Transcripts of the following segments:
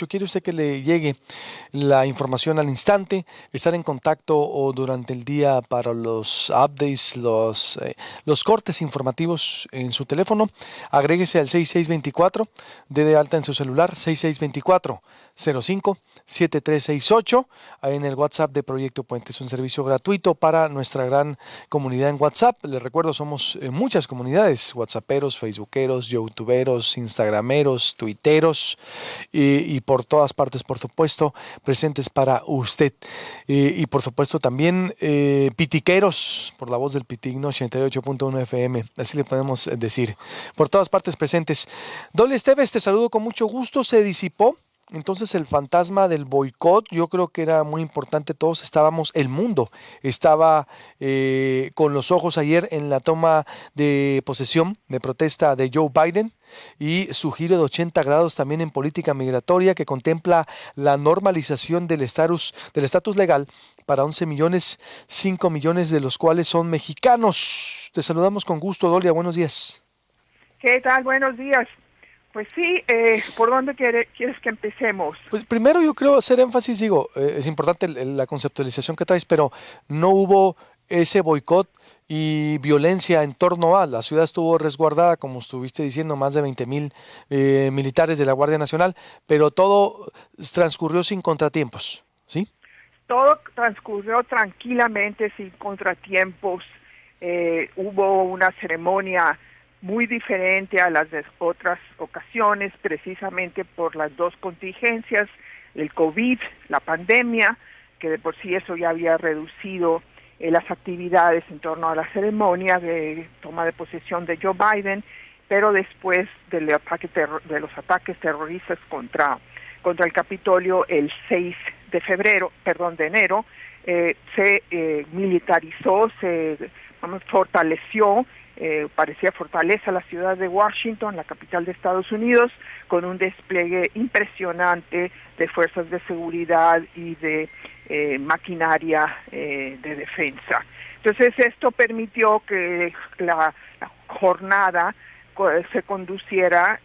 ¿Quiere usted que le llegue la información al instante, estar en contacto o durante el día para los updates, los cortes informativos en su teléfono? Agréguese al 6624, dé de alta en su celular 6624 05 7368, ahí en el WhatsApp de Proyecto Puente. Es un servicio gratuito para nuestra gran comunidad en WhatsApp. Les recuerdo, somos muchas comunidades: WhatsApperos, Facebookeros, YouTuberos, Instagrameros, Twitteros, y por todas partes, por supuesto, presentes para usted. Y por supuesto también pitiqueros, por la voz del Pitigno 88.1 FM, así le podemos decir. Por todas partes presentes. Dolly Esteves, te saludo con mucho gusto. Se disipó entonces el fantasma del boicot. Yo creo que era muy importante, todos estábamos, el mundo estaba con los ojos ayer en la toma de posesión, de protesta de Joe Biden, y su giro de 80 grados también en política migratoria, que contempla la normalización del estatus legal para 11 millones, 5 millones de los cuales son mexicanos. Te saludamos con gusto, Dolia, buenos días. ¿Qué tal? Buenos días. Pues sí, ¿por dónde quieres que empecemos? Pues primero yo creo hacer énfasis, es importante la conceptualización que traes, pero no hubo ese boicot y violencia en torno a. La ciudad estuvo resguardada, como estuviste diciendo, más de 20,000 militares de la Guardia Nacional, pero todo transcurrió sin contratiempos, ¿sí? Todo transcurrió tranquilamente, sin contratiempos. Hubo una ceremonia muy diferente a las de otras ocasiones, precisamente por las dos contingencias, el COVID, la pandemia, que de por sí eso ya había reducido las actividades en torno a la ceremonia de toma de posesión de Joe Biden, pero después de los ataques terroristas contra el Capitolio el 6 de enero, se militarizó, se fortaleció, parecía fortaleza la ciudad de Washington, la capital de Estados Unidos, con un despliegue impresionante de fuerzas de seguridad y de maquinaria de defensa. Entonces esto permitió que la jornada se conduciera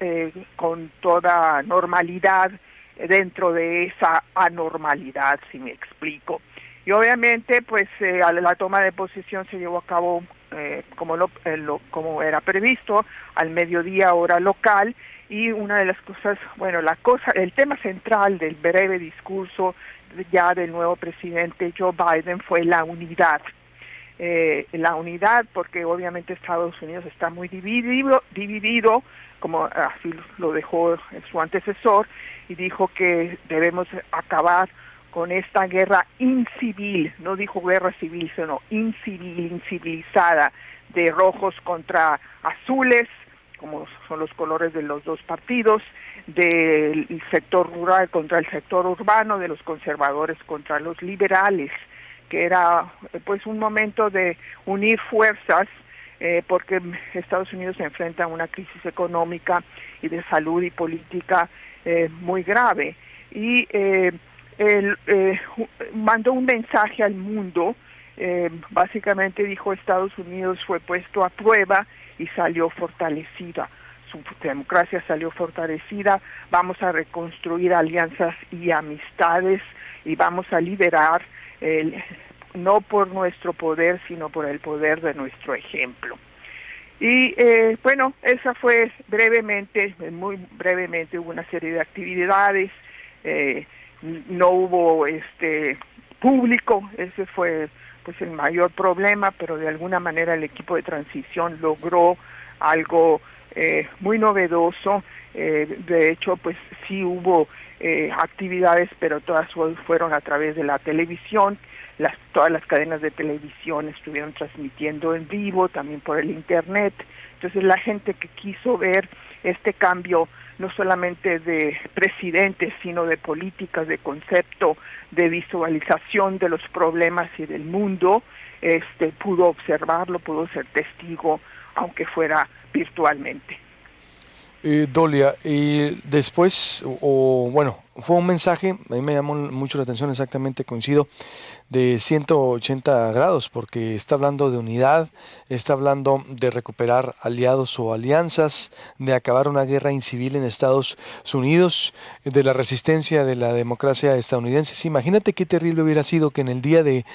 con toda normalidad dentro de esa anormalidad, si me explico. Y obviamente, pues la toma de posesión se llevó a cabo como era previsto, al mediodía hora local, y una de las cosas, el tema central del breve discurso ya del nuevo presidente Joe Biden fue la unidad. La unidad, porque obviamente Estados Unidos está muy dividido, como así lo dejó su antecesor, y dijo que debemos acabar con esta guerra incivil, no dijo guerra civil, sino incivilizada, de rojos contra azules, como son los colores de los dos partidos, del sector rural contra el sector urbano, de los conservadores contra los liberales, que era pues un momento de unir fuerzas, porque Estados Unidos se enfrenta a una crisis económica y de salud y política muy grave, y mandó un mensaje al mundo. Básicamente dijo: Estados Unidos fue puesto a prueba y salió fortalecida, su democracia salió fortalecida, vamos a reconstruir alianzas y amistades y vamos a liderar no por nuestro poder, sino por el poder de nuestro ejemplo. Y esa fue muy brevemente, hubo una serie de actividades, no hubo público, ese fue pues el mayor problema, pero de alguna manera el equipo de transición logró algo muy novedoso. De hecho, pues sí hubo actividades, pero todas fueron a través de la televisión. Todas las cadenas de televisión estuvieron transmitiendo en vivo, también por el internet. Entonces la gente que quiso ver este cambio, no solamente de presidentes, sino de políticas, de concepto, de visualización de los problemas y del mundo, pudo observarlo, pudo ser testigo, aunque fuera virtualmente. Dolia, y después, fue un mensaje, a mí me llamó mucho la atención, exactamente coincido, de 180 grados, porque está hablando de unidad, está hablando de recuperar aliados o alianzas, de acabar una guerra incivil en Estados Unidos, de la resistencia de la democracia estadounidense. Sí, imagínate qué terrible hubiera sido que en el día de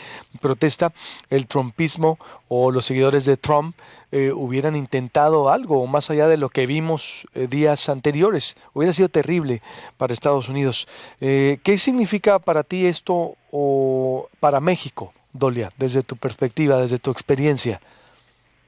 protesta el trumpismo o los seguidores de Trump hubieran intentado algo más allá de lo que vimos días anteriores. Hubiera sido terrible para Estados Unidos. ¿Qué significa para ti esto o para México, Dolia, desde tu perspectiva, desde tu experiencia?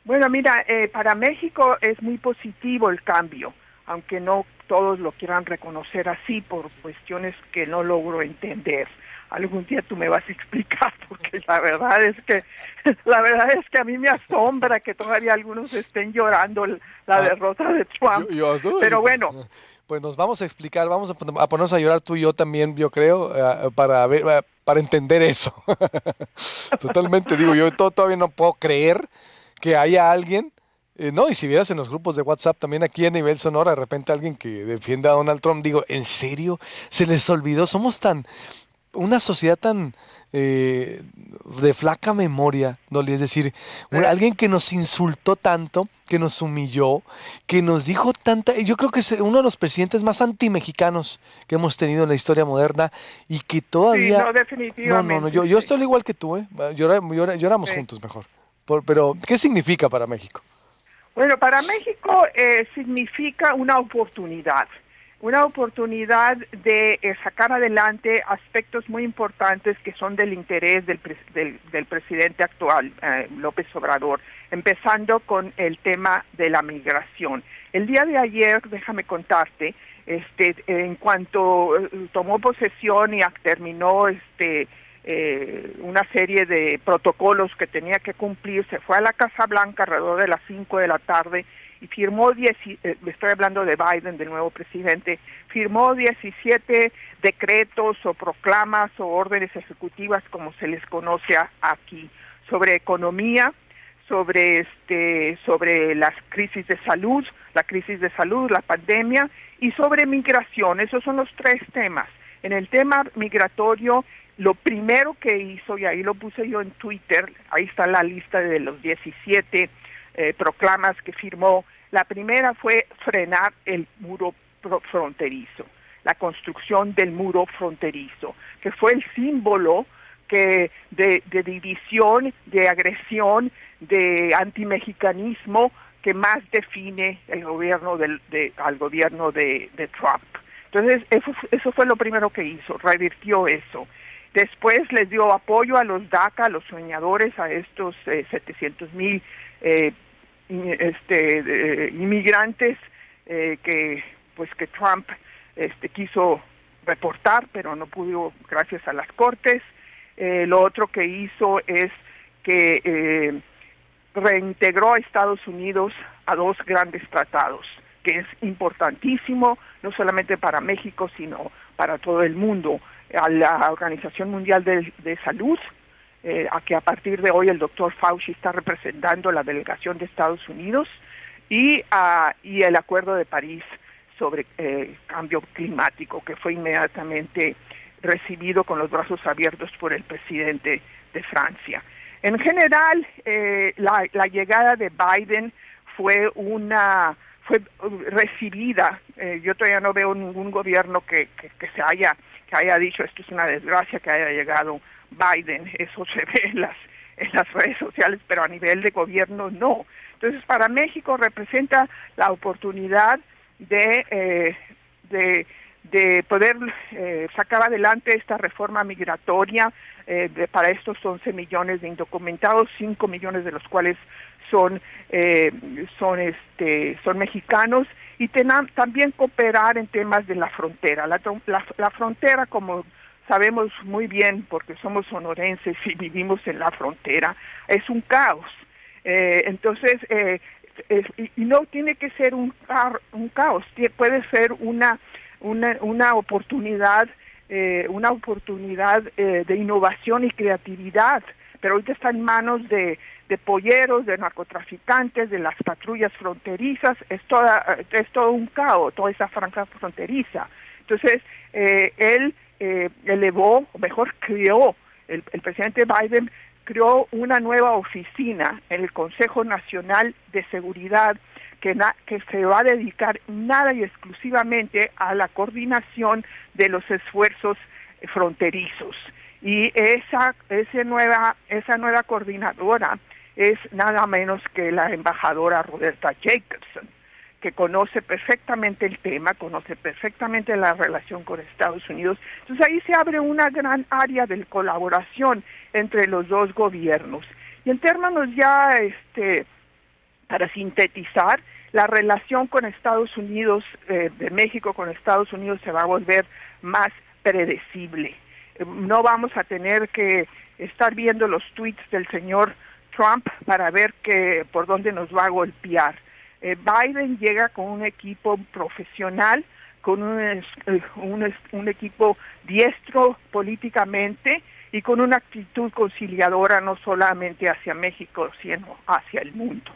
Bueno, mira, para México es muy positivo el cambio, aunque no todos lo quieran reconocer así por cuestiones que no logro entender. Algún día tú me vas a explicar, porque la verdad es que a mí me asombra que todavía algunos estén llorando la Ah, derrota de Trump. Pero bueno, pues nos vamos a explicar, vamos a ponernos a llorar tú y yo también, yo creo, para ver, para entender eso. Totalmente, digo, yo todavía no puedo creer que haya alguien, no, y si vieras en los grupos de WhatsApp también aquí a nivel Sonora, de repente alguien que defienda a Donald Trump, digo, ¿en serio? ¿Se les olvidó? Somos una sociedad tan eh, de flaca memoria, ¿no? Es decir, eh, alguien que nos insultó tanto, que nos humilló, que nos dijo tanta, yo creo que es uno de los presidentes más antimexicanos que hemos tenido en la historia moderna y que sí, todavía, no, no, definitivamente, yo sí. estoy igual que tú, ¿eh? Lloramos Sí. juntos mejor. Pero, ¿qué significa para México? Bueno, para México significa una oportunidad de sacar adelante aspectos muy importantes que son del interés del presidente actual, López Obrador, empezando con el tema de la migración. El día de ayer, déjame contarte, en cuanto tomó posesión y terminó una serie de protocolos que tenía que cumplir, se fue a la Casa Blanca alrededor de las 5 de la tarde y firmó, estoy hablando de Biden, del nuevo presidente, firmó 17 decretos o proclamas o órdenes ejecutivas, como se les conoce aquí, sobre economía, sobre las crisis de salud, la pandemia, y sobre migración. Esos son los tres temas. En el tema migratorio, lo primero que hizo, y ahí lo puse yo en Twitter, ahí está la lista de los 17 proclamas que firmó. La primera fue frenar el muro fronterizo, la construcción del muro fronterizo, que fue el símbolo de división, de agresión, de antimexicanismo que más define el gobierno al gobierno de Trump. Entonces, eso fue lo primero que hizo, revirtió eso. Después les dio apoyo a los DACA, a los soñadores, a estos 700,000 inmigrantes que Trump quiso reportar, pero no pudo gracias a las cortes. Lo otro que hizo es que reintegró a Estados Unidos a dos grandes tratados, que es importantísimo, no solamente para México, sino para todo el mundo, a la Organización Mundial de Salud, a que a partir de hoy el doctor Fauci está representando la delegación de Estados Unidos, y el Acuerdo de París sobre cambio climático, que fue inmediatamente recibido con los brazos abiertos por el presidente de Francia. En general, la llegada de Biden fue recibida. Yo todavía no veo ningún gobierno que haya dicho esto es una desgracia que haya llegado Biden. Eso se ve en las redes sociales, pero a nivel de gobierno no. Entonces, para México representa la oportunidad de poder sacar adelante esta reforma migratoria para estos 11 millones de indocumentados, 5 millones de los cuales son mexicanos, y también cooperar en temas de la frontera. La frontera, como sabemos muy bien, porque somos sonorenses y vivimos en la frontera, es un caos. Entonces, y no tiene que ser un caos, puede ser una oportunidad, de innovación y creatividad, pero ahorita está en manos de polleros, de narcotraficantes, de las patrullas fronterizas. Es todo un caos, toda esa franja fronteriza. Entonces, él elevó, o mejor creó, el presidente Biden creó una nueva oficina en el Consejo Nacional de Seguridad que se va a dedicar nada y exclusivamente a la coordinación de los esfuerzos fronterizos. Y esa nueva coordinadora es nada menos que la embajadora Roberta Jacobson, que conoce perfectamente el tema, conoce perfectamente la relación con Estados Unidos. Entonces ahí se abre una gran área de colaboración entre los dos gobiernos. Y en términos ya, para sintetizar, la relación con Estados Unidos, de México con Estados Unidos, se va a volver más predecible. No vamos a tener que estar viendo los tweets del señor Trump para ver por dónde nos va a golpear. Biden llega con un equipo profesional, con un equipo diestro políticamente y con una actitud conciliadora no solamente hacia México, sino hacia el mundo.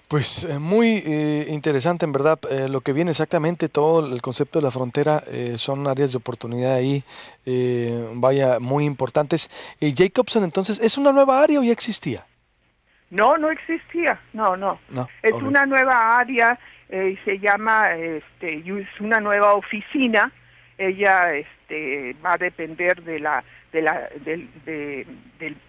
Pues muy interesante, en verdad, lo que viene exactamente, todo el concepto de la frontera, son áreas de oportunidad ahí, vaya, muy importantes. Jacobson, entonces, ¿es una nueva área o ya existía? No existía, no. Es Okay. una nueva área, se llama, es una nueva oficina. Ella va a depender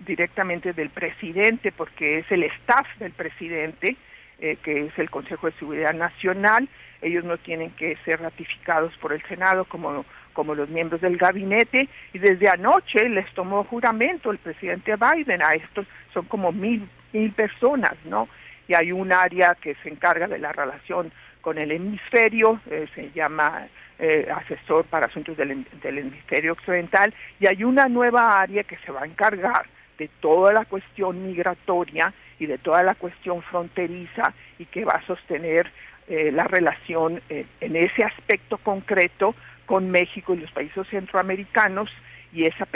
directamente del presidente, porque es el staff del presidente, que es el Consejo de Seguridad Nacional. Ellos no tienen que ser ratificados por el Senado como los miembros del gabinete, y desde anoche les tomó juramento el presidente Biden. A estos son como mil personas, ¿no? Y hay un área que se encarga de la relación con el hemisferio, se llama asesor para asuntos del hemisferio occidental, y hay una nueva área que se va a encargar de toda la cuestión migratoria y de toda la cuestión fronteriza, y que va a sostener la relación en ese aspecto concreto con México y los países centroamericanos, y esa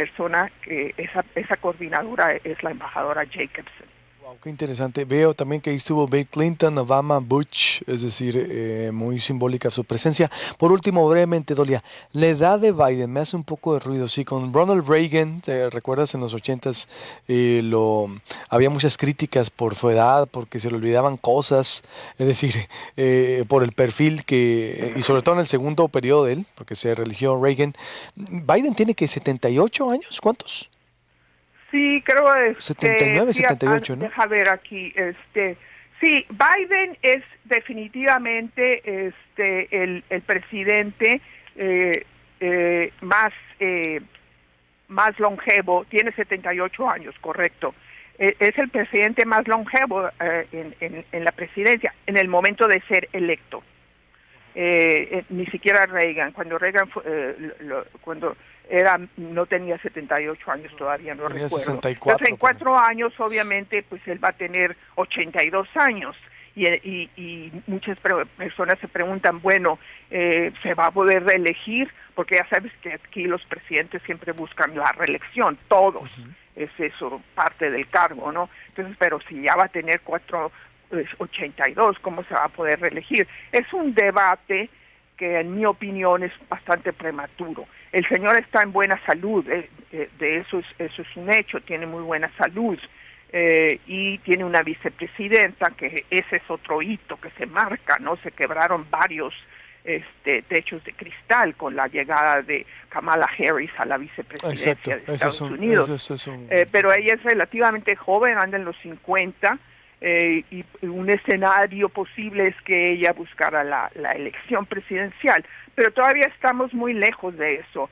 coordinadora es la embajadora Jacobson. Wow, qué interesante. Veo también que ahí estuvo Bill Clinton, Obama, Bush, es decir, muy simbólica su presencia. Por último, brevemente, Dolia, la edad de Biden me hace un poco de ruido. Sí, con Ronald Reagan, ¿te recuerdas en los 80s? Había muchas críticas por su edad, porque se le olvidaban cosas, es decir, por el perfil y sobre todo en el segundo periodo de él, porque se religió Reagan. Biden tiene que 78 años, ¿cuántos? Sí, creo 79, 78, ¿no? deja ver aquí, sí, Biden es definitivamente el presidente más longevo, tiene 78 años, correcto. Es el presidente más longevo en la presidencia en el momento de ser electo. Ni siquiera Reagan, cuando Reagan no tenía 78 años todavía, no tenía recuerdo. 64, entonces en 4 años obviamente pues él va a tener 82 años y muchas personas se preguntan, bueno, ¿se va a poder reelegir? Porque ya sabes que aquí los presidentes siempre buscan la reelección, todos. Es eso, parte del cargo, ¿no? Entonces, pero si ya va a tener 82, ¿cómo se va a poder reelegir? Es un debate que en mi opinión es bastante prematuro. El señor está en buena salud, de eso es un hecho, tiene muy buena salud, y tiene una vicepresidenta, que ese es otro hito que se marca, ¿no? Se quebraron varios techos de cristal con la llegada de Kamala Harris a la vicepresidencia de Estados Unidos. Pero ella es relativamente joven, anda en los 50, y un escenario posible es que ella buscara la elección presidencial, pero todavía estamos muy lejos de eso.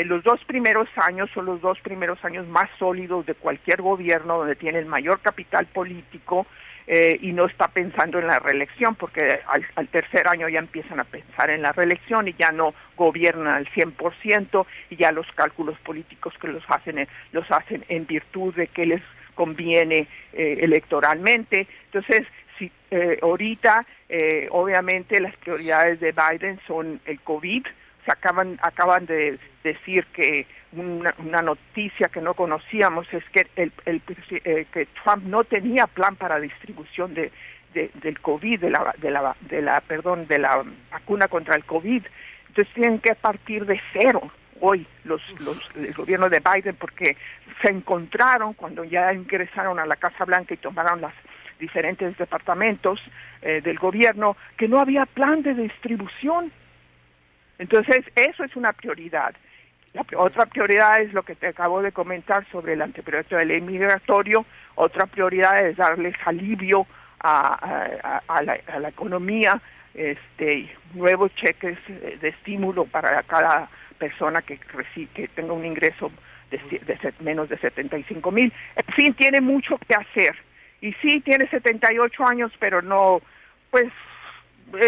Los 2 primeros años son los 2 primeros años más sólidos de cualquier gobierno, donde tiene el mayor capital político, y no está pensando en la reelección, porque al tercer año ya empiezan a pensar en la reelección y ya no gobiernan al 100%, y ya los cálculos políticos que los hacen en virtud de que les conviene electoralmente. Entonces, ahorita obviamente las prioridades de Biden son el COVID. Acaban de decir que una noticia que no conocíamos es que que Trump no tenía plan para distribución del COVID, de la vacuna contra el COVID. Entonces tienen que partir de cero hoy el gobierno de Biden, porque se encontraron cuando ya ingresaron a la Casa Blanca y tomaron los diferentes departamentos del gobierno, que no había plan de distribución. Entonces eso es una prioridad. La otra prioridad es lo que te acabo de comentar sobre el anteproyecto de ley migratorio. Otra prioridad es darles alivio a la economía, nuevos cheques de estímulo para cada persona que tenga un ingreso de menos de 75,000. En fin, tiene mucho que hacer. Y sí, tiene 78 años, pero no, pues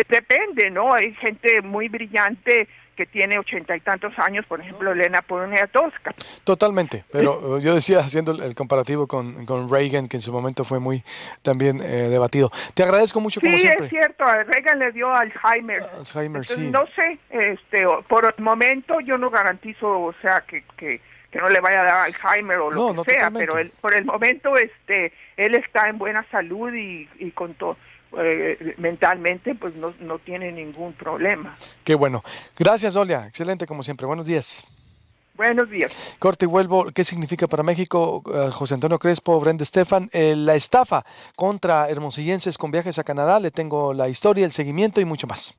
depende, ¿no? Hay gente muy brillante que tiene 80 y tantos años, por ejemplo, Elena Poniatowska. Totalmente, pero yo decía, haciendo el comparativo con Reagan, que en su momento fue muy también debatido. Te agradezco mucho, como Sí, siempre. es cierto, a Reagan le dio Alzheimer. Alzheimer, Entonces, sí. no sé, por el momento yo no garantizo, o sea, que no le vaya a dar Alzheimer o lo que sea, totalmente. pero por el momento él está en buena salud y con todo. Mentalmente pues no tiene ningún problema. Qué bueno. Gracias, Olia. Excelente como siempre. Buenos días. Buenos días. Corte y vuelvo. ¿Qué significa para México? José Antonio Crespo, Brenda Estefan, la estafa contra hermosillenses con viajes a Canadá. Le tengo la historia, el seguimiento y mucho más.